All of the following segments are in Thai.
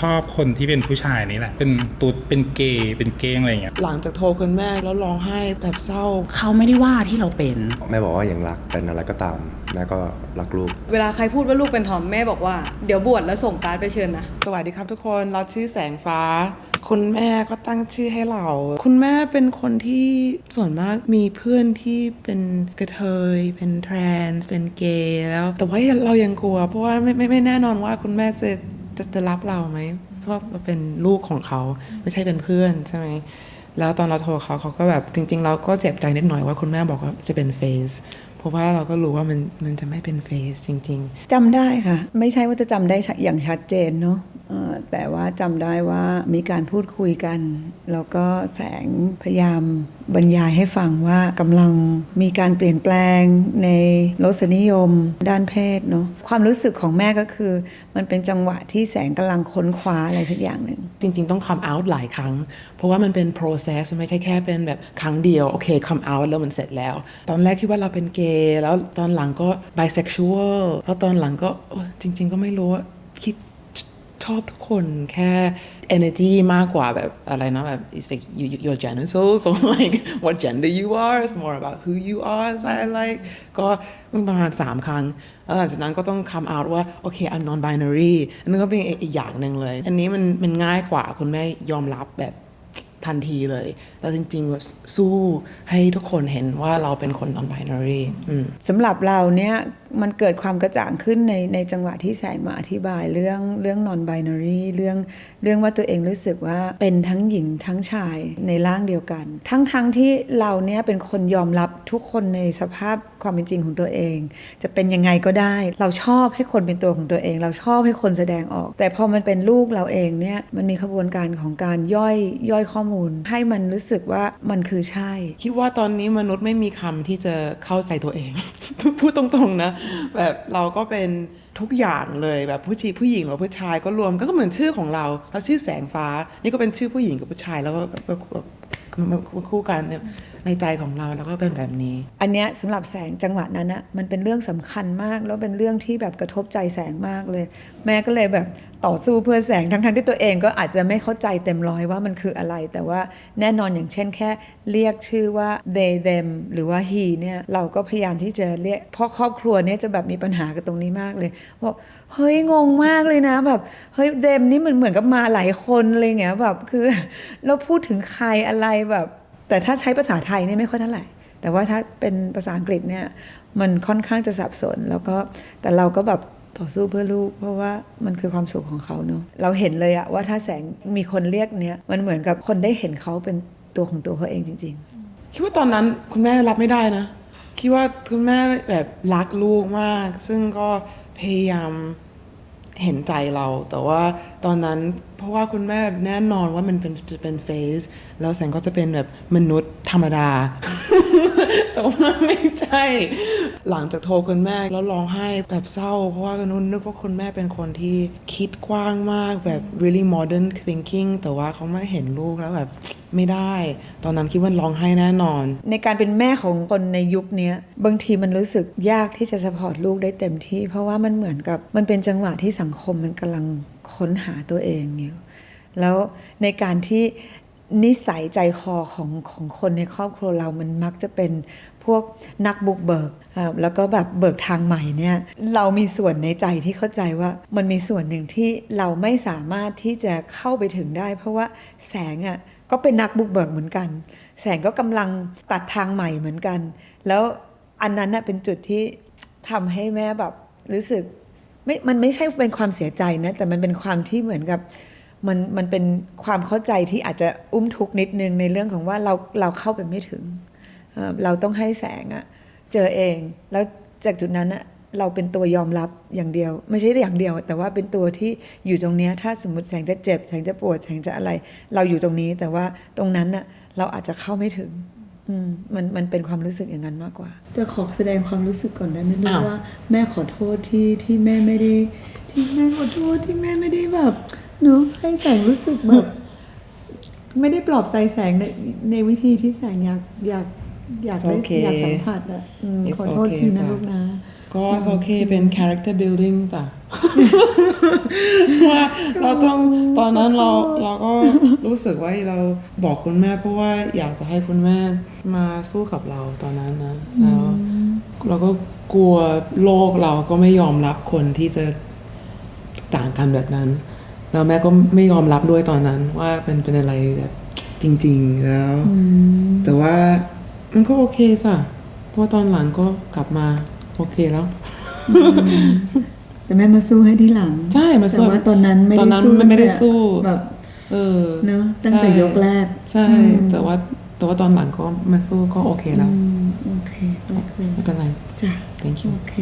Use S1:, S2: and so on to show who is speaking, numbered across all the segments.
S1: ชอบคนที่เป็นผู้ชายนี่แหละเป็นตุ๊ดเป็นเกย์เป็นเก้งอะไรอย่างเงี้ย
S2: หลังจากโทรคุณแม่แล้วร้องไห้แบบเศร้า
S3: เขาไม่ได้ว่าที่เราเป็น
S4: แม่บอกว่ายังรักเป็นอะไรก็ตามแม่ก็รักลูก
S5: เวลาใครพูดว่าลูกเป็นทอมแม่บอกว่าเดี๋ยวบวชแล้วส่งการ์ดไปเชิญนะ
S2: สวัสดีครับทุกคนเราชื่อแสงฟ้าคุณแม่ก็ตั้งชื่อให้เราคุณแม่เป็นคนที่ส่วนมากมีเพื่อนที่เป็นกระเทยเป็นทรานส์เป็นเกย์แล้วแต่ว่าเรายังกลัวเพราะว่าไม่แน่นอนว่าคุณแม่จะรับเราไหมเพราะว่าเราเป็นลูกของเขาไม่ใช่เป็นเพื่อนใช่ไหมแล้วตอนเราโทรเขาก็แบบจริงๆเราก็เจ็บใจนิดหน่อยว่าคุณแม่บอกว่าจะเป็นเฟสเพราะว่าเราก็รู้ว่ามันจะไม่เป็นเฟสจริง
S6: ๆจำได้ค่ะไม่ใช่ว่าจะจำได้อย่างชัดเจนเนาะแต่ว่าจำได้ว่ามีการพูดคุยกันแล้วก็แสงพยายามบรรยายให้ฟังว่ากำลังมีการเปลี่ยนแปลงในรสนิยมด้านเพศเนาะความรู้สึกของแม่ก็คือมันเป็นจังหวะที่แสงกำลังค้นคว้าอะไรสักอย่างหนึ่ง
S2: จริงๆต้อง come out หลายครั้งเพราะว่ามันเป็น process ไม่ใช่แค่เป็นแบบครั้งเดียวโอเค come out แล้วมันเสร็จแล้วตอนแรกคิดว่าเราเป็นเกย์แล้วตอนหลังก็ bisexual แล้วตอนหลังก็จริงๆก็ไม่รู้ว่าคิดชอบทุกคนแค่ energy มากกว่าแบบอะไรนะแบบ it's like your genitals so like what gender you are it's more about who you are so I like ก็ประมาณ3ครั้งแล้วหลังจากนั้นก็ต้อง come out ว่าโอเค I'm non binary อันนั้นก็เป็นอีกอย่างหนึ่งเลยอันนี้มันง่ายกว่าคุณแม่ยอมรับแบบทันทีเลยแล้วจริงๆแบบสู้ให้ทุกคนเห็นว่าเราเป็นคน non binary
S6: สำหรับเราเนี่ยมันเกิดความกระจ่างขึ้นในจังหวะที่แสงมาอธิบายเรื่อง non binary เรื่องว่าตัวเองรู้สึกว่าเป็นทั้งหญิงทั้งชายในร่างเดียวกันทั้งที่เราเนี่ยเป็นคนยอมรับทุกคนในสภาพความเป็นจริงของตัวเองจะเป็นยังไงก็ได้เราชอบให้คนเป็นตัวของตัวเองเราชอบให้คนแสดงออกแต่พอมันเป็นลูกเราเองเนี่ยมันมีขบวนการของการย่อยข้อมูลให้มันรู้สึกว่ามันคือใช่
S2: คิดว่าตอนนี้มนุษย์ไม่มีคำที่จะเข้าใจตัวเอง พูดตรงๆนะแบบเราก็เป็นทุกอย่างเลยแบบผู้หญิงหรือผู้ชายก็รวมก็เหมือนชื่อของเราชื่อแสงฟ้านี่ก็เป็นชื่อผู้หญิงกับผู้ชายแล้วก็มาคู่กันในใจของเราแล้วก็เป็นแบบนี้
S6: อันเนี้ยสำหรับแสงจังหวะนั้นนะมันเป็นเรื่องสำคัญมากแล้วเป็นเรื่องที่แบบกระทบใจแสงมากเลยแม่ก็เลยแบบต่อสู้เพื่อแสงทั้งที่ตัวเองก็อาจจะไม่เข้าใจเต็มร้อยว่ามันคืออะไรแต่ว่าแน่นอนอย่างเช่นแค่เรียกชื่อว่า they them หรือว่า he เนี่ยเราก็พยายามที่จะเรียกเพราะครอบครัวเนี่ยจะแบบมีปัญหากับตรงนี้มากเลยบอกเฮ้ยงงมากเลยนะแบบเฮ้ย them นี่เหมือนกับมาหลายคนอะไรเงี้ยแบบคือเราพูดถึงใครอะไรแบบแต่ถ้าใช้ภาษาไทยนี่ไม่ค่อยเท่าไหร่แต่ว่าถ้าเป็นภาษาอังกฤษเนี่ยมันค่อนข้างจะสับสนแล้วก็แต่เราก็แบบต่อสู้เพื่อลูกเพราะว่ามันคือความสุขของเขาเนอะเราเห็นเลยอะว่าถ้าแสงมีคนเรียกเนี่ยมันเหมือนกับคนได้เห็นเขาเป็นตัวของตัวเขาเองจริง
S2: ๆคิดว่าตอนนั้นคุณแม่รับไม่ได้นะคิดว่าคุณแม่แบบรักลูกมากซึ่งก็พยายามเห็นใจเราแต่ว่าตอนนั้นเพราะว่าคุณแม่แน่นอนว่ามันจะเป็นเฟสแล้วแสงก็จะเป็นแบบมนุษย์ธรรมดา แต่ว่าไม่ใช่หลังจากโทรคุณแม่แล้วร้องไห้แบบเศร้าเพราะว่านุ่นนึกว่าคุณแม่เป็นคนที่คิดกว้างมากแบบ really modern thinking แต่ว่าเขาไม่เห็นลูกแล้วแบบไม่ได้ตอนนั้นคิดว่าร้องไห้แน่นอน
S6: ในการเป็นแม่ของคนในยุคนี้บางทีมันรู้สึกยากที่จะซัพพอร์ตลูกได้เต็มที่เพราะว่ามันเหมือนกับมันเป็นจังหวะที่สังคมมันกำลังค้นหาตัวเองอยู่แล้วในการที่นิสัยใจคอของคนในครอบครัวเรามันมักจะเป็นพวกนักบุกเบิกแล้วก็แบบเบิกทางใหม่เนี่ยเรามีส่วนในใจที่เข้าใจว่ามันมีส่วนหนึ่งที่เราไม่สามารถที่จะเข้าไปถึงได้เพราะว่าแสงอ่ะก็เป็นนักบุกเบิกเหมือนกันแสงก็กำลังตัดทางใหม่เหมือนกันแล้วอันนั้นน่ะเป็นจุดที่ทำให้แม่แบบรู้สึกมันไม่ใช่เป็นความเสียใจนะแต่มันเป็นความที่เหมือนกับมันเป็นความเข้าใจที่อาจจะอุ้มทุกข์นิดนึงในเรื่องของว่าเราเข้าไปไม่ถึงเราต้องให้แสงอะเจอเองแล้วจากจุดนั้นอะเราเป็นตัวยอมรับอย่างเดียวไม่ใช่อย่างเดียวแต่ว่าเป็นตัวที่อยู่ตรงนี้ถ้าสมมติแสงจะเจ็บแสงจะปวดแสงจะอะไรเราอยู่ตรงนี้แต่ว่าตรงนั้นอะเราอาจจะเข้าไม่ถึงมันเป็นความรู้สึกอย่างนั้นมากกว่า
S7: จะขอแสดงความรู้สึกก่อนได้ไหมรู้ว่าแม่ขอโทษที่แม่ไม่ได้ที่แม่ขอโทษที่แม่ไม่ได้แบบเนาะให้แสงรู้สึกแบบไม่ได้ปลอบใจแสงในวิธีที่แสงอยากได้อยากสัมผัสอ่ะขอโทษทีนะลูกนะ
S2: ก็โอเคเป็น character building จ้ะ ว่าเราต้องตอนนั้นเราก็รู้สึกว่าเราบอกคุณแม่เพราะว่าอยากจะให้คุณแม่มาสู้กับเราตอนนั้นนะแล้วเราก็กลัวโลกเราก็ไม่ยอมรับคนที่จะต่างกันแบบนั้นแล้วแม่ก็ไม่ยอมรับด้วยตอนนั้นว่าเป็นอะไรแบบจริงๆแล้วแต่ว่ามันก็โอเคจ้ะเพราะตอนหลังก็กลับมาโอเคแล้ว
S7: แต่แม่มาสู้ให้ที่หลัง
S2: ใช่มาสู้
S7: แต่ว่าตอนนั้นไม่
S2: ตอน
S7: ได้
S2: นั้น
S7: สู้
S2: ไม่ได้สู้
S7: แบบ เนอะตั้งแต่ยกแรก
S2: ใช่แต่ว่าตอนหลังก็มาสู้ก็โอเคแล้ว
S7: โอเค
S2: ไม่เป็นไร
S7: จ้ะ
S2: thank you
S7: โอเค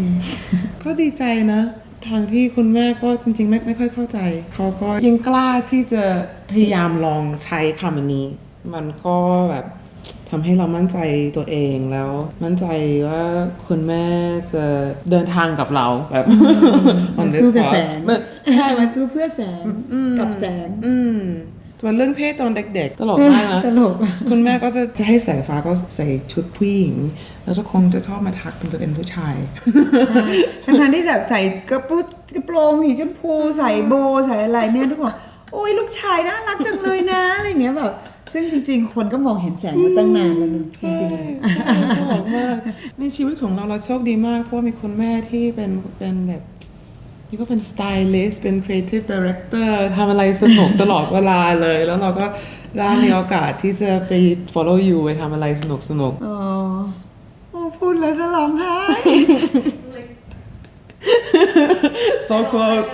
S2: ก็ดีใจนะ ทางที่คุณแม่ก็จริงๆไม่ค่อยเข้าใจเขาก็ยังกล้าที่จะพยายามลองใช้คำนี้มันก็แบบทำให้เรามั่นใจตัวเองแล้วมั่นใจว่าคุณแม่จะเดินทางกับเราแบบ
S7: มา
S2: on this
S7: สู้กับ
S2: part
S7: แสง
S2: ใช่
S7: มาสู้เพื่อแสงกับแสง
S2: แต่เรื่องเพศตอนเด็กๆตลกมากนะ
S7: ตลก
S2: คุณแม่ก็จะให้สายฟ้าก็ใส่ชุดผู้หญิงแล้วก็คงจะชอบมาทักเป็นผู้ชาย
S7: ทั้งๆที่แบบใส่กระโปรงสีชมพูใส่โบใส่อะไรเนี่ยทุกคนโอ้ยลูกชายน่ารักจังเลยนะอะไรเงี้ยแบบซึ่งจริงๆคนก็มองเห็นแสงมาตั้งนานแล้วนะจริงๆ
S2: ตลกมากในชีวิตของเราโชคดีมากเพราะว่ามีคุณแม่ที่เป็นแบบนี่ก็เป็นสไตลิสต์เป็น creative director ทำอะไรสนุกตลอดเวลาเลย แล้วเราก็ได้มีโอกาสที่จะไป follow you ไปทำอะไรสนุก
S7: อ๋อโอ้พูดแล้วจะร้องไห้
S2: so close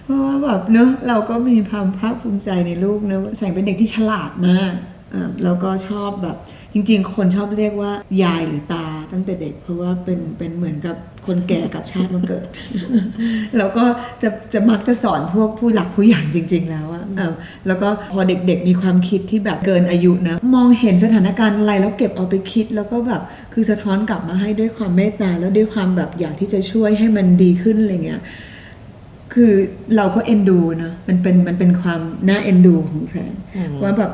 S7: เพราะว่าแบบเนอะเราก็มีความภาคภูมิใจในลูกนะแสงเป็นเด็กที่ฉลาดมากแล้วก็ชอบแบบจริงๆคนชอบเรียกว่ายายหรือตาตั้งแต่เด็กเพราะว่าเป็นเหมือนกับคนแก่กับชาติมาเกิด แล้วก็จะมักจะสอนพวกผู้หลักผู้ใหญ่จริงๆแล้วอะแล้วก็พอเด็กๆมีความคิดที่แบบเกินอายุนะมองเห็นสถานการณ์อะไรแล้วเก็บเอาไปคิดแล้วก็แบบคือสะท้อนกลับมาให้ด้วยความเมตตาแล้วด้วยความแบบอยากที่จะช่วยให้มันดีขึ้นอะไรเงี้ยคือเราก็เอ็นดูนะมันเป็นความน่าเอ็นดูของแสงว่าแบบ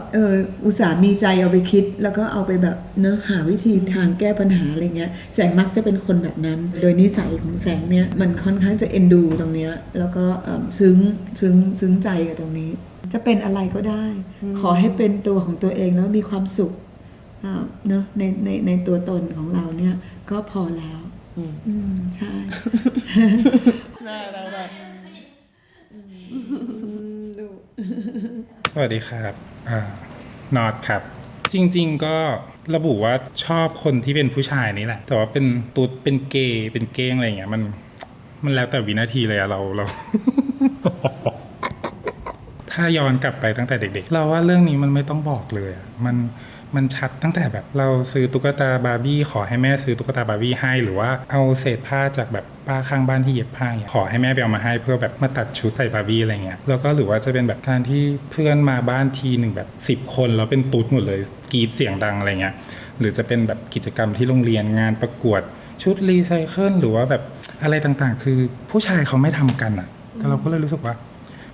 S7: อุตส่าห์มีใจเอาไปคิดแล้วก็เอาไปแบบเนื้อหาวิธีทางแก้ปัญหาอะไรเงี้ยแสงมักจะเป็นคนแบบนั้นโดยนิสัยของแสงเนี่ยมันค่อนข้างจะเอ็นดูตรงเนี้ยแล้วก็ซึ้งใจกับตรงนี้จะเป็นอะไรก็ได้ขอให้เป็นตัวของตัวเองแล้วมีความสุขเนอะในตัวตนของเราเนี่ยก็พอแล้วใช่
S2: ได้
S1: สวัสดีครับนอตครับ จริงๆก็ระบุว่าชอบคนที่เป็นผู้ชายนี่แหละ แต่ว่าเป็นตุ๊ดเป็นเกย์เป็นเก้งอะไรอย่างเงี้ยมันแล้วแต่วินาทีเลยอะเรา ถ้าย้อนกลับไปตั้งแต่เด็กๆเราว่าเรื่องนี้มันไม่ต้องบอกเลยอะมันชัดตั้งแต่แบบเราซื้อตุ๊กตาบาร์บี้ขอให้แม่ซื้อตุ๊กตาบาร์บี้ให้หรือว่าเอาเศษผ้าจากแบบป้าข้างบ้านที่เย็บผ้าเนี่ยขอให้แม่ไปเอามาให้เพื่อแบบมาตัดชุดใส่บาร์บี้อะไรเงี้ยแล้วก็หรือว่าจะเป็นแบบการที่เพื่อนมาบ้านทีหนึ่งแบบ10 คนแล้วเป็นตุ๊ดหมดเลยกรีดเสียงดังอะไรเงี้ยหรือจะเป็นแบบกิจกรรมที่โรงเรียนงานประกวดชุดรีไซเคิลหรือว่าแบบอะไรต่างๆคือผู้ชายเขาไม่ทำกันอ่ะแต่เราก็เลยรู้สึกว่า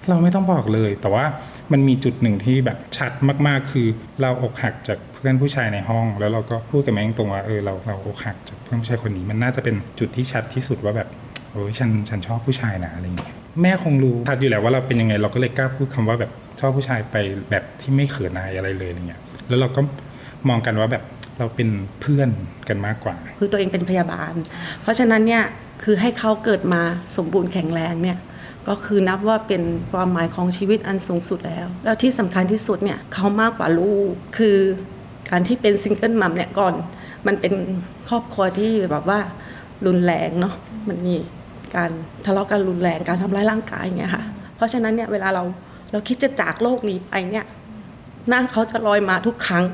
S1: เราไม่ต้องบอกเลยแต่ว่ามันมีจุดหนึ่งที่แบบชัดมากๆคือเราอกหักจากเพื่อนผู้ชายในห้องแล้วเราก็พูดกับแม่ตรงว่าเราอกหักจากเพื่อนผู้ชายคนนี้มันน่าจะเป็นจุดที่ชัดที่สุดว่าแบบโอ้ยฉันชอบผู้ชายนะอะไรอย่างเงี้ยแม่คงรู้ชัดอยู่แล้วว่าเราเป็นยังไงเราก็เลยกล้าพูดคำว่าแบบชอบผู้ชายไปแบบที่ไม่เขินอายอะไรเลยอย่างเงี้ยแล้วเราก็มองกันว่าแบบเราเป็นเพื่อนกันมากกว่า
S3: คือตัวเองเป็นพยาบาลเพราะฉะนั้นเนี่ยคือให้เขาเกิดมาสมบูรณ์แข็งแรงเนี่ยก็คือนับว่าเป็นความหมายของชีวิตอันสูงสุดแล้วแล้วที่สำคัญที่สุดเนี่ยเขามากกว่าลูกคือการที่เป็นซิงเกิลมัมเนี่ยก่อนมันเป็นครอบครัวที่แบบว่ารุนแรงเนาะมันมีการทะเลาะกันรุนแรงการทำร้ายร่างกายอย่างเงี้ยค่ะเพราะฉะนั้นเนี่ยเวลาเราคิดจะจากโลกนี้ไปเนี่ยหน้าเขาจะลอยมาทุกครั้ง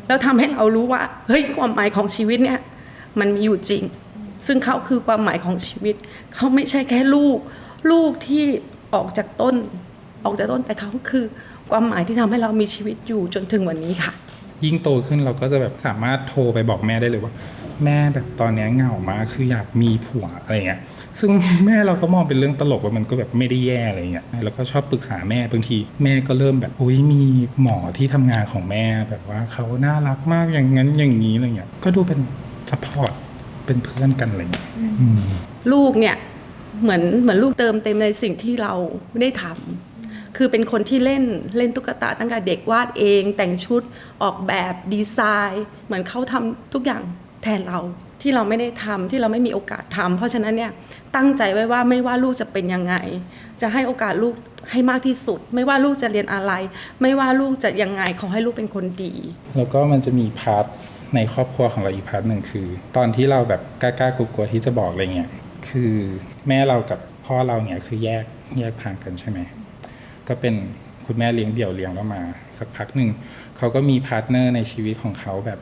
S3: แล้วทำให้เรารู้ว่าเฮ้ยความหมายของชีวิตเนี่ยมันมีอยู่จริงซึ่งเขาคือความหมายของชีวิตเขาไม่ใช่แค่ลูกที่ออกจากต้นแต่เขาคือความหมายที่ทำให้เรามีชีวิตอยู่จนถึงวันนี้ค่ะ
S1: ยิ่งโตขึ้นเราก็จะแบบสามารถโทรไปบอกแม่ได้เลยว่า แม่แบบตอนเนี้ยเหงามากคืออยากมีผัวอะไรเงี้ยซึ่งแม่เราก็มองเป็นเรื่องตลกว่ามันก็แบบไม่ได้แย่อะไรเงี้ยแล้วก็ชอบปรึกษาแม่บางทีแม่ก็เริ่มแบบโอ้ยมีหมอที่ทำงานของแม่แบบว่าเขาน่ารักมากอย่างนั้นอย่างนี้อะไรเงี้ยก็ดูเป็นซัพพอร์ตเป็นเพื่อนกันอะไรเงี้ย
S3: ลูกเนี่ยเหมือนลูกเติมเต็มในสิ่งที่เราไม่ได้ทำคือเป็นคนที่เล่นตุ๊กตาตั้งแต่เด็กวาดเองแต่งชุดออกแบบดีไซน์เหมือนเขาทำทุกอย่างแทนเราที่เราไม่ได้ทำที่เราไม่มีโอกาสทำเพราะฉะนั้นเนี่ยตั้งใจไว้ว่าไม่ว่าลูกจะเป็นยังไงจะให้โอกาสลูกให้มากที่สุดไม่ว่าลูกจะเรียนอะไรไม่ว่าลูกจะยังไงขอให้ลูกเป็นคนดี
S1: แล้วก็มันจะมีพาร์ทในครอบครัวของเราอีกพาร์ทหนึ่งคือตอนที่เราแบบกล้ากลัวๆที่จะบอกอะไรเงี้ยคือแม่เรากับพ่อเราเนี่ยคือแยกทางกันใช่ไหมก็เป็นคุณแม่เลี้ยงเดี่ยวเลี้ยงเรามาสักพักหนึ่งเขาก็มีพาร์ทเนอร์ในชีวิตของเขาแบบ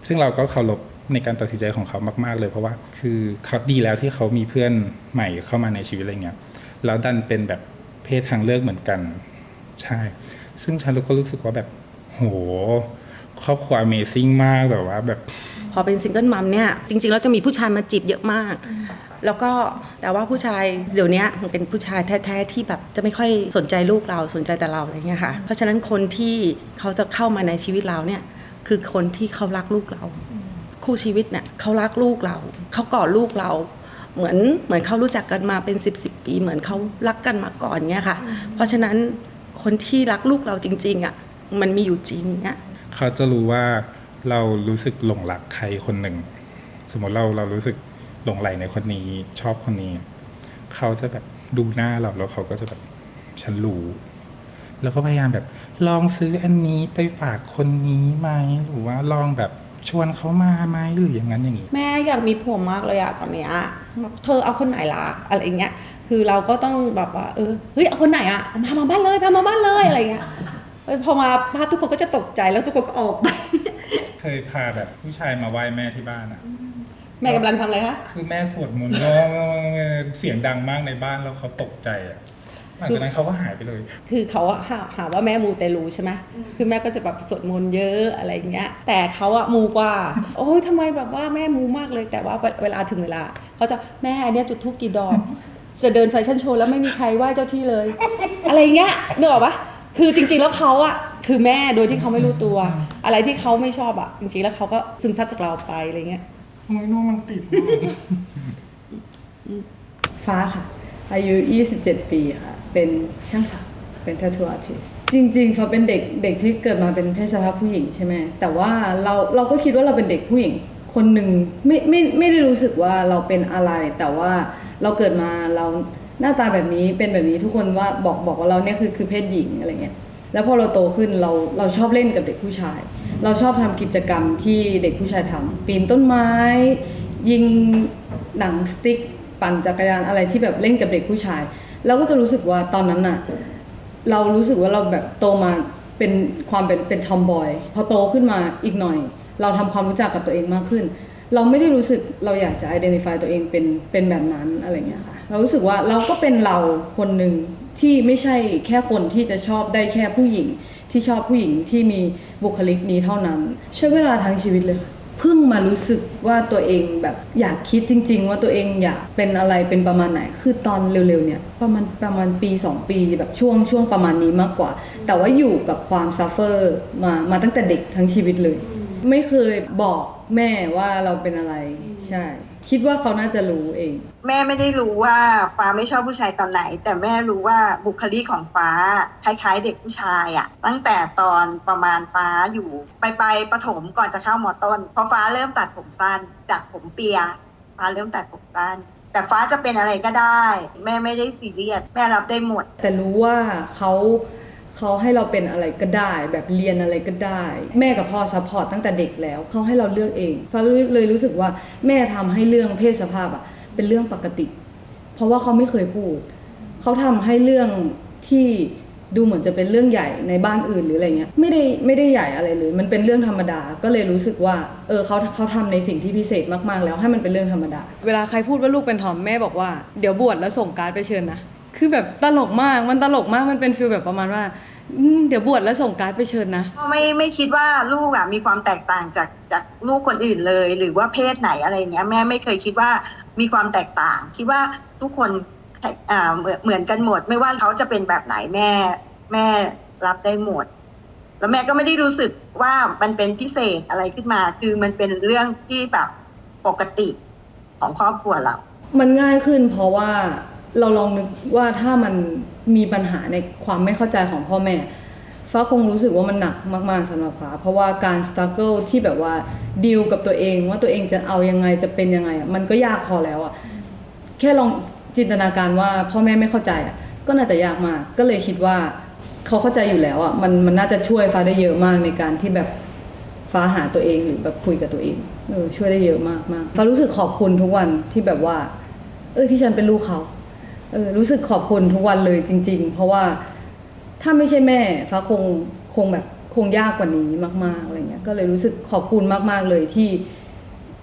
S1: ซึ่งเราก็เคารพในการตัดสินใจของเขามากๆเลยเพราะว่าคือเขาดีแล้วที่เขามีเพื่อนใหม่เข้ามาในชีวิตอะไรเงี้ยแล้วดันเป็นแบบเพศทางเลือกเหมือนกันใช่ซึ่งฉันก็รู้สึกว่าแบบโหครอบครัว Amazing มากแบบว่าแบบ
S3: พอเป็นซิงเกิลมัมเนี่ยจริงๆแล้วจะมีผู้ชายมาจีบเยอะมากแล้วก็แต่ว่าผู้ชายเดี๋ยวนี้มันเป็นผู้ชายแท้ๆที่แบบจะไม่ค่อยสนใจลูกเราสนใจแต่เราอะไรเงี้ยค่ะเพราะฉะนั้นคนที่เขาจะเข้ามาในชีวิตเราเนี่ยคือคนที่เขารักลูกเราคู่ชีวิตเนี่ยเขารักลูกเราเขากอดลูกเราเหมือนเขารู้จักกันมาเป็น10 ปีเหมือนเขารักกันมาก่อนเงี้ยค่ะเพราะฉะนั้นคนที่รักลูกเราจริงๆอ่ะมันมีอยู่จริงเนี่ย
S1: เขาจะรู้ว่าเรารู้สึกหลงรักใครคนหนึ่งสมมติเรารู้สึกหลงใหลในคนนี้ชอบคนนี้เขาจะแบบดูหน้าเราแล้วเขาก็จะแบบฉันรู้แล้วก็พยายามแบบลองซื้ออันนี้ไปฝากคนนี้ไหมหรือว่าลองแบบชวนเขามาไหมหรืออย่างนั้นอย่างนี้
S3: แม่อยากมีผัวมากเลยอะตอนเนี้ยเธอเอาคนไหนล่ะอะไรเงี้ยคือเราก็ต้องแบบว่าเฮ้ยเอาคนไหนอะพามาบ้านเลยอะไรเงี้ยพอมาพาทุกคนก็จะตกใจแล้วทุกคนก็ออกไป
S1: เคยพาแบบผู้ชายมาไหว้แม่ที่บ้านอะ
S3: แม่กำลังทำอะไรคะ
S1: คือแม่สวดมนต์เสียงดังมากในบ้านแล้วเขาตกใจอะหลังจากนั้นเขาก็หายไปเลย
S3: คือเขาหาว่าแม่มูเตลูใช่ไหมคือแม่ก็จะแบบสวดมนต์เยอะอะไรเงี้ยแต่เขาอะมูกว่าโอ้ยทำไมแบบว่าแม่มูมากเลยแต่ว่าเวลาถึงเวลาเขาจะแม่เนี่ยจุดธูปกี่ดอกจะเดินแฟชั่นโชว์แล้วไม่มีใครไหว้เจ้าที่เลยอะไรเงี้ยนึกออกปะคือจริงๆแล้วเขาอะคือแม่โดยที่เขาไม่รู้ตัวอะไรที่เขาไม่ชอบอะจริงๆแล้วเขาก็ซึมซับจากเราไปอะไรเงี้ย
S1: น้องมันติด
S7: ฟ้าค่ะอายุ27 ปีค่ะเป็นช่างศักดิ์เป็น tattoo artist จริงๆเขาเป็นเด็กที่เกิดมาเป็นเพศสภาพผู้หญิงใช่ไหมแต่ว่าเราก็คิดว่าเราเป็นเด็กผู้หญิงคนหนึ่งไม่ได้รู้สึกว่าเราเป็นอะไรแต่ว่าเราเกิดมาเราหน้าตาแบบนี้เป็นแบบนี้ทุกคนว่าบอกว่าเราเนี่ยคือเพศหญิงอะไรเงี้ยแล้วพอเราโตขึ้นเราชอบเล่นกับเด็กผู้ชายเราชอบทำกิจกรรมที่เด็กผู้ชายทำปีนต้นไม้ยิงหนังสติ๊กปั่นจักรยานอะไรที่แบบเล่นกับเด็กผู้ชายเราก็จะรู้สึกว่าตอนนั้นน่ะเรารู้สึกว่าเราแบบโตมาเป็นความเป็นทอมบอยพอโตขึ้นมาอีกหน่อยเราทำความรู้จักกับตัวเองมากขึ้นเราไม่ได้รู้สึกเราอยากจะ identify ตัวเองเป็นแบบนั้นอะไรเงี้ยค่ะเรารู้สึกว่าเราก็เป็นเราคนหนึ่งที่ไม่ใช่แค่คนที่จะชอบได้แค่ผู้หญิงที่ชอบผู้หญิงที่มีบุคลิกนี้เท่านั้นใช้เวลาทั้งชีวิตเลยเพิ่งมารู้สึกว่าตัวเองแบบอยากคิดจริงๆว่าตัวเองอยากเป็นอะไรเป็นประมาณไหนคือตอนเร็วๆเนี่ยประมาณปี2 ปีแบบช่วงประมาณนี้มากกว่าแต่ว่าอยู่กับความซัฟเฟอร์มาตั้งแต่เด็กทั้งชีวิตเลยไม่เคยบอกแม่ว่าเราเป็นอะไรใช่คิดว่าเขาน่าจะรู้เอง
S8: แม่ไม่ได้รู้ว่าฟ้าไม่ชอบผู้ชายตอนไหนแต่แม่รู้ว่าบุคลิกของฟ้าคล้ายๆเด็กผู้ชายอะตั้งแต่ตอนประมาณฟ้าอยู่ไปประถมก่อนจะเข้าม.ต้นพอฟ้าเริ่มตัดผมสั้นจากผมเปียฟ้าเริ่มตัดผมสั้นแต่ฟ้าจะเป็นอะไรก็ได้แม่ไม่ได้ซีเรียสแม่รับได้หมด
S7: แต่รู้ว่าเขาให้เราเป็นอะไรก็ได้แบบเรียนอะไรก็ได้แม่กับพ่อซัพพอร์ตตั้งแต่เด็กแล้วเขาให้เราเลือกเองฟ้าเลยรู้สึกว่าแม่ทำให้เรื่องเพศสภาพอะเป็นเรื่องปกติเพราะว่าเขาไม่เคยพูดเขาทำให้เรื่องที่ดูเหมือนจะเป็นเรื่องใหญ่ในบ้านอื่นหรืออะไรเงี้ยไม่ได้ใหญ่อะไรเลยมันเป็นเรื่องธรรมดาก็เลยรู้สึกว่าเขาทำในสิ่งที่พิเศษมากๆแล้วให้มันเป็นเรื่องธรรมดา
S5: เวลาใครพูดว่าลูกเป็นทอมแม่บอกว่าเดี๋ยวบวชแล้วส่งการ์ดไปเชิญนะคือแบบตลกมากมันตลกมากมันเป็นฟีลแบบประมาณว่า เดี๋ยวบวชแล้วส่งการ์ดไปเชิญนะ
S8: ก็ไม่คิดว่าลูกอ่ะมีความแตกต่างจากลูกคนอื่นเลย หรือว่าเพศไหนอะไรเงี้ยแม่ไม่เคยคิดว่ามีความแตกต่างคิดว่าทุกคนเหมือนกันหมด ไม่ว่าเขาจะเป็นแบบไหนแม่รับได้หมด แล้วแม่ก็ไม่ได้รู้สึกว่ามันเป็นพิเศษอะไรขึ้นมา คือมันเป็นเรื่องที่แบบปกติของครอบครัวเรา
S5: มันง่ายขึ้นเพราะว่าเราลองนึกว่าถ้ามันมีปัญหาในความไม่เข้าใจของพ่อแม่ฟ้าคงรู้สึกว่ามันหนักมากๆสำหรับฟ้าเพราะว่าการสตรักเกิลที่แบบว่าดีลกับตัวเองว่าตัวเองจะเอายังไงจะเป็นยังไงอ่ะมันก็ยากพอแล้วอ่ะแค่ลองจินตนาการว่าพ่อแม่ไม่เข้าใจอ่ะก็น่าจะยากมากก็เลยคิดว่าเขาเข้าใจอยู่แล้วอ่ะมันน่าจะช่วยฟ้าได้เยอะมากในการที่แบบฟ้าหาตัวเองหรือแบบคุยกับตัวเองช่วยได้เยอะมากมากฟ้ารู้สึกขอบคุณทุกวันที่แบบว่าที่ฉันเป็นลูกเขารู้สึกขอบคุณทุกวันเลยจริงๆเพราะว่าถ้าไม่ใช่แม่ฟ้าคงยากกว่านี้มากๆอะไรเงี้ยก็เลยรู้สึกขอบคุณมากๆเลยที่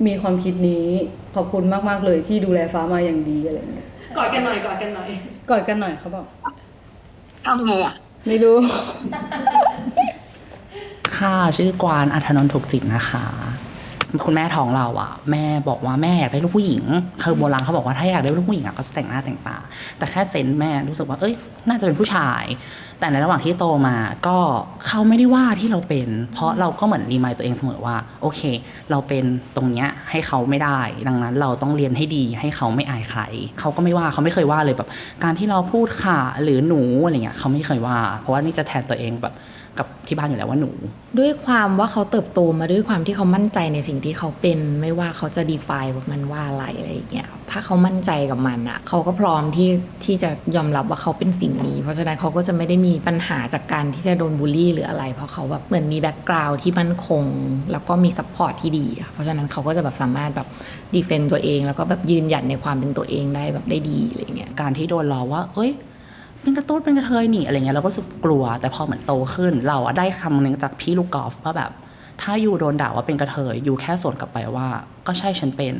S5: มีความคิดนี้ขอบคุณมากๆเลยที่ดูแลฟ้ามาอย่างดีอะไรเงี้ยกอดกันหน่อยเขาบอก
S8: ทำไงอ่ะ
S5: ไม่รู้
S9: ค่ะชื่อกวานอัธนนท์ถูกจิตนะคะคุณแม่ท้องเราอ่ะแม่บอกว่าแม่อยากได้ลูกผู้หญิงคือโบราณเขาบอกว่าถ้าอยากได้ลูกผู้หญิงอ่ะก็จะแต่งหน้าแต่งตาแต่แค่เซนส์แม่รู้สึกว่าน่าจะเป็นผู้ชายแต่ในระหว่างที่โตมาก็เขาไม่ได้ว่าที่เราเป็นเพราะเราก็เหมือนรีมายตัวเองเสมอว่าโอเคเราเป็นตรงเนี้ยให้เขาไม่ได้ดังนั้นเราต้องเรียนให้ดีให้เขาไม่อายใครเขาก็ไม่ว่าเขาไม่เคยว่าเลยแบบการที่เราพูดค่ะหรือหนูอะไรเงี้ยเขาไม่เคยว่าเพราะว่านี่จะแทนตัวเองแบบกับที่บ้านอยู่แล้วว่าหนู
S10: ด้วยความว่าเขาเติบโตมาด้วยความที่เขามั่นใจในสิ่งที่เขาเป็นไม่ว่าเขาจะ define มันว่าอะไรอย่างเงี้ยถ้าเขามั่นใจกับมันอ่ะเขาก็พร้อมที่จะยอมรับว่าเขาเป็นสิ่งนี้เพราะฉะนั้นเขาก็จะไม่ได้มีปัญหาจากการที่จะโดนบูลลี่หรืออะไรเพราะเขาแบบเหมือนมีแบ็คกราวด์ที่มั่นคงแล้วก็มีซัพพอร์ตที่ดีเพราะฉะนั้นเขาก็จะแบบสามารถแบบดีเฟนต์ตัวเองแล้วก็แบบยืนหยัดในความเป็นตัวเองได้แบบได้ดีอะไรเงี้ย
S9: การที่โดนล้อว่าเป็นกระตุ้นเป็นกระเทยหนีอะไรเงี้ยเราก็รู้สึกกลัวแต่พอเหมือนโตขึ้นเราได้คำนึงจากพี่ลูกกอล์ฟว่าแบบถ้ายูโดนด่าว่าเป็นกระเทยยูแค่สวนกลับไปว่าก็ใช่ฉันเป็น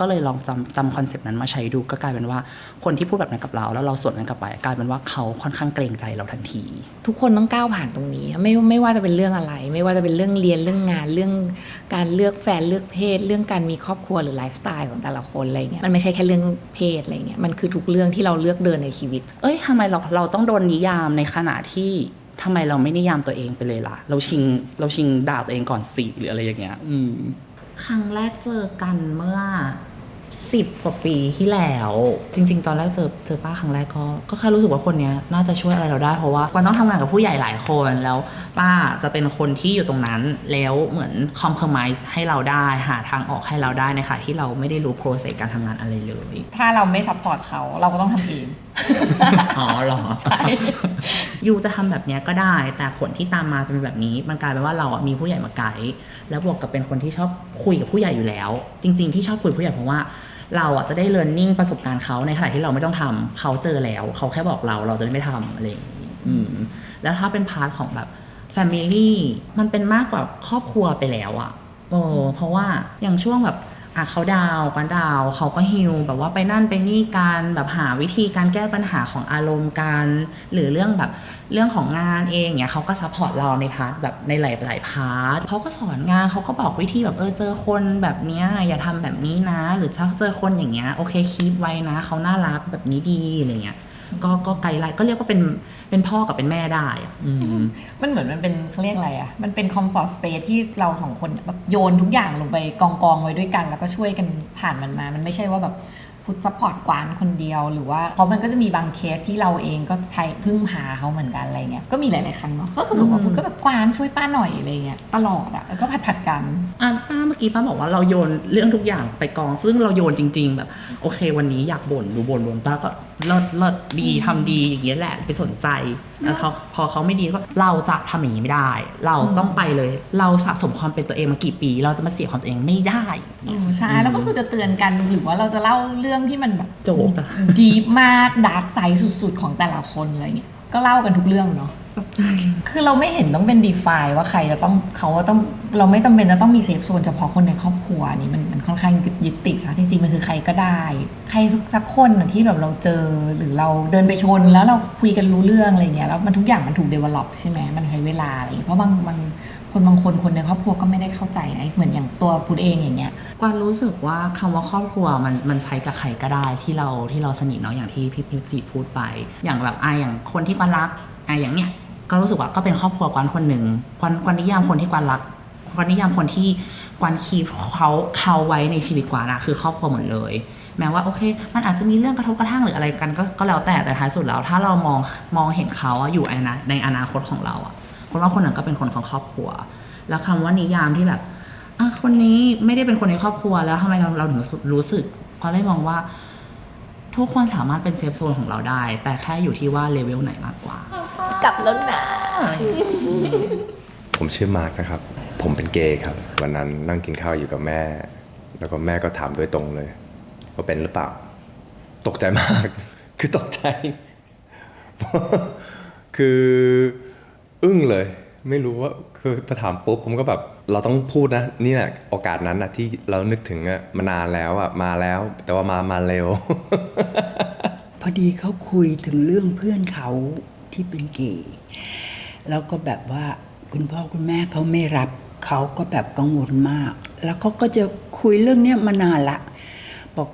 S9: ก็เลยลองจำคอนเซปต์นั้นมาใช้ดูก็กลายเป็นว่าคนที่พูดแบบนั้นกับเราแล้วเราสวนนั้นกลับไปกลายเป็นว่าเขาค่อนข้างเกรงใจเราทันที
S10: ทุกคนต้องก้าวผ่านตรงนี้ไม่ว่าจะเป็นเรื่องอะไรไม่ว่าจะเป็นเรื่องเรียนเรื่องงานเรื่องการเลือกแฟนเลือกเพศเรื่องการมีครอบครัวหรือไลฟ์สไตล์ของแต่ละคนอะไรเงี้ยมันไม่ใช่แค่เรื่องเพศอะไรเงี้ยมันคือทุกเรื่องที่เราเลือกเดินในชีวิต
S9: ทำไมเราต้องโดนนิยามในขณะที่ทำไมเราไม่นิยามตัวเองไปเลยล่ะเราชิงด่าตัวเองก่อนสิหรืออะไรอย่างเงี้ยครั้งแรกเจอกันเมื่อ10 กว่าปีที่แล้วจริงๆตอนแรกเจอป้าครั้งแรกก็แค่รู้สึกว่าคนนี้น่าจะช่วยอะไรเราได้เพราะว่าต้องทำงานกับผู้ใหญ่หลายคนแล้วป้าจะเป็นคนที่อยู่ตรงนั้นแล้วเหมือนคอมเพลมไพร์ให้เราได้หาทางออกให้เราได้นะคะที่เราไม่ได้รู้โปรเซสการทำงานอะไรเลย
S10: ถ้าเราไม่ซัพพอร์ตเขาเราก็ต้องทำเอง
S9: อ๋อเหรอใช่ยูจะทำแบบนี้ก็ได้แต่ผลที่ตามมาจะเป็นแบบนี้มันกลายเป็นว่าเราอ่ะมีผู้ใหญ่มาไกด์แล้วบวกกับเป็นคนที่ชอบคุยกับผู้ใหญ่อยู่แล้วจริงๆที่ชอบคุยกับผู้ใหญ่เพราะว่าเราอ่ะจะได้เรียนรู้ประสบการณ์เขาในขณะที่เราไม่ต้องทำเขาเจอแล้วเขาแค่บอกเราจะได้ไม่ทำอะไรอย่างนี้แล้วถ้าเป็นพาร์ทของแบบ family มันเป็นมากกว่าครอบครัวไปแล้วอ่ะเพราะว่าอย่างช่วงแบบเขาดาวเขาก็ฮิลแบบว่าไปนั่นไปนี่กันแบบหาวิธีการแก้ปัญหาของอารมณ์กันหรือเรื่องของงานเองเนี่ยเขาก็ซัพพอร์ตเราในพาร์ทแบบในหลายพาร์ทเขาก็สอนงานเขาก็บอกวิธีแบบเจอคนแบบเนี้ยอย่าทำแบบนี้นะหรือถ้าเจอคนอย่างเงี้ยโอเคคีปไว้นะเขาน่ารักแบบนี้ดีอะไรเงี้ยก็ไกลไลน์ก็เรียกว่าเป็นพ่อกับเป็นแม่ได้
S10: มันเหมือนมันเป็นเขาเรียกอะไรอ่ะมันเป็นคอมฟอร์ตสเปซที่เราสองคนแบบโยนทุกอย่างลงไปกองไว้ด้วยกันแล้วก็ช่วยกันผ่านมันมามันไม่ใช่ว่าแบบพุทธซัพพอร์ตกวานคนเดียวหรือว่าเพราะมันก็จะมีบางเคสที่เราเองก็ใช้พึ่งพาเขาเหมือนกันอะไรเงี้ยก็มีหลายๆครั้งเนาะก็คือแบบว่าพุทธก็แบบกวานช่วยป้าหน่อยอะไรเงี้ยตลอดแล้วก็ผัดกัน
S9: ป้าเมื่อกี้ป้าบอกว่าเราโยนเรื่องทุกอย่างไปกองซึ่งเราโยนจริงๆแบบโอเควันนี้อยากบ่นป้าก็เลิศดีทำดีอย่างเงี้ยแหละไปสนใจแล้วพอเขาไม่ดีก็เราจะทำอย่างนี้ไม่ได้เราต้องไปเลยเราสะสมความเป็นตัวเองมากี่ปีเราจะมาเสียความตัวเองไม่ได้
S10: ใช่แล้วก็คือจะเตือนกันหรือว่าเราจะเล่าเรื่องที่มันแบบ
S9: โจ๊ก
S10: ดีมากดาร์กไซด์สุดๆของแต่ละคนอะไรเงี้ยก็เล่ากันทุกเรื่องเนาะ คือเราไม่เห็นต้องเป็น define ว่าใครจะต้องเขาว่าต้องเราไม่จำเป็นจะต้องมีเซฟโซนเฉพาะคนในครอบครัวนี่มันค่อนข้างยึดติดค่ะจริงๆมันคือใครก็ได้ใครสักคนที่แบบเราเจอหรือเราเดินไปชนแล้วเราคุยกันรู้เรื่องอะไรเงี้ยแล้วมันทุกอย่างมันถูก develop ใช่ไหมมันใช้เวลาอะไรเพราะบางคนในครอบครัวก็ไม่ได้เข้าใจนะเหมือนอย่างตัวพุทธเองอย่างเงี้ย
S9: กวางรู้สึกว่าคำว่าครอบครัวมันใช้กับใครก็ได้ที่เราสนิทเนาะอย่างที่พี่จีพูดไปอย่างแบบอย่างคนที่กวางรักอย่างเนี้ยก็รู้สึกว่าก็เป็นครอบครัวกวางคนหนึ่งกวางนิยามคนที่กวางรักกวางนิยามคนที่กวางคีปเขาไว้ในชีวิตกวางนะคือครอบครัวหมดเลยแม้ว่าโอเคมันอาจจะมีเรื่องกระทบกระทั่งหรืออะไรกันก็แล้วแต่ท้ายสุดแล้วถ้าเรามองเห็นเขาอยู่ในอนาคตของเราคนเราคนหนึ่งก็เป็นคนของครอบครัวแล้วคำว่านิยามที่แบบคนนี้ไม่ได้เป็นคนในครอบครัวแล้วทำไมเราถึงรู้สึกก็เลยมองว่าทุกคนสามารถเป็นเซฟโซนของเราได้แต่แค่อยู่ที่ว่าเลเวลไหนมากกว่าก
S10: ลับแล้วนะ
S4: ผมชื่อมาร์คนะครับผมเป็นเกย์ครับวันนั้นนั่งกินข้าวอยู่กับแม่แล้วก็แม่ก็ถามโดยตรงเลยว่าเป็นหรือเปล่าตกใจมาก คือตกใจ คืออึ้งเลยไม่รู้ว่าคือพอถามปุ๊บผมก็แบบเราต้องพูดนะนี่แหละโอกาสนั้นนะที่เรานึกถึงมานานแล้วมาแล้วแต่ว่ามาเร็ว
S11: พอดีเขาคุยถึงเรื่องเพื่อนเขาที่เป็นเกย์แล้วก็แบบว่าคุณพ่อคุณแม่เขาไม่รับเขาก็แบบกังวลมากแล้วเขาก็จะคุยเรื่องนี้มานานละบอก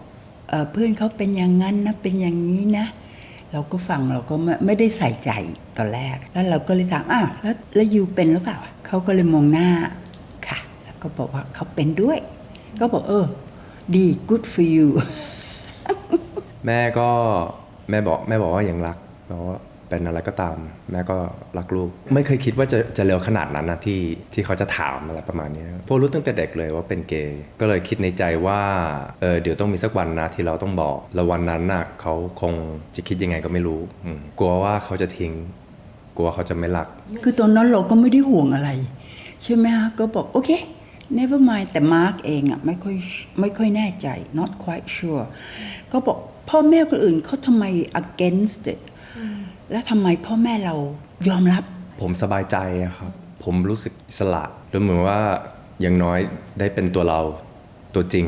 S11: เพื่อนเขาเป็นอย่างนั้นนะเป็นอย่างนี้นะเราก็ฟังเราก็ไม่ได้ใส่ใจตอนแรกแล้วเราก็เลยถามแล้วยูเป็นหรือเปล่าเขาก็เลยมองหน้าค่ะแล้วก็บอกว่าเขาเป็นด้วยก็บอกดี good for you
S4: แม่บอกว่ายังรักเพราะว่าเป็นอะไรก็ตามแม่ก็รักลูกไม่เคยคิดว่าจะเร็วขนาดนั้นนะที่เขาจะถามอะไรประมาณนี้เพราะรู้ตั้งแต่เด็กเลยว่าเป็นเกย์ก็เลยคิดในใจว่าเดี๋ยวต้องมีสักวันนะที่เราต้องบอกแล้ววันนั้นน่ะเขาคงจะคิดยังไงก็ไม่รู้กลัวว่าเขาจะทิ้งกลัวเขาจะไม่รัก
S11: คือตอนนั้นเราก็ไม่ได้ห่วงอะไรใช่ไหมฮะก็บอกโอเค never mind แต่มาร์กเองไม่ค่อยแน่ใจ not quite sure ก็บอกพ่อแม่คนอื่นเขาทำไม against it แล้วทำไมพ่อแม่เรายอมรับ
S4: ผมสบายใจครับผมรู้สึกอิสระด้วยเหมือนว่าอย่างน้อยได้เป็นตัวเราตัวจริง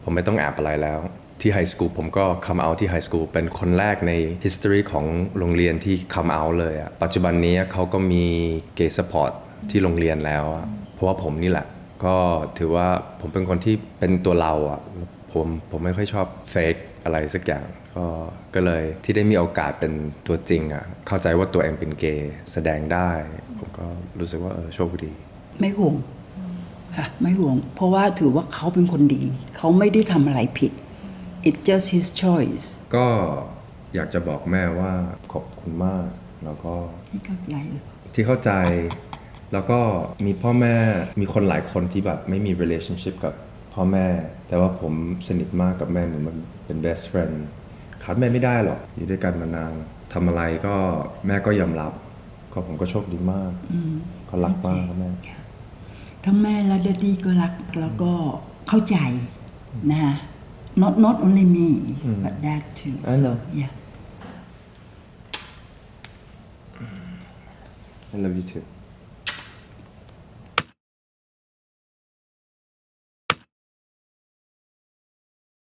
S4: ผมไม่ต้องแอบอะไรแล้วที่ไฮสคูลผมก็ come out ที่ไฮสคูลเป็นคนแรกใน history ของโรงเรียนที่ come out เลยปัจจุบันนี้เขาก็มี gay support ที่โรงเรียนแล้วเพราะว่าผมนี่แหละก็ถือว่าผมเป็นคนที่เป็นตัวเราผมไม่ค่อยชอบ fake อะไรสักอย่างก็เลยที่ได้มีโอกาสเป็นตัวจริงเข้าใจว่าตัวเองเป็นเกย์แสดงได้ผมก็รู้สึกว่าโชคดี
S11: ไม่ห่วงค่ะไม่ห่วงเพราะว่าถือว่าเขาเป็นคนดีเขาไม่ได้ทำอะไรผิด it's just his choice
S4: ก็อยากจะบอกแม่ว่าขอบคุณมากแล้วก็
S11: ที่เข้าใจ
S4: แล้วก็มีพ่อแม่มีคนหลายคนที่แบบไม่มี relationship กับพ่อแม่แต่ว่าผมสนิทมากกับแม่เหมือนมันเป็น best friend ขาดแม่ไม่ได้หรอกอยู่ด้วยกันมานานทำอะไรก็แม่ก็ยอมรับก็ผมก็โชคดีมากก็รักมากแม่
S11: ทั้งแม่และดดดี้ก็รักแล้วก็เข้าใจนะฮะ not only me but dad too so yeah
S4: I love you too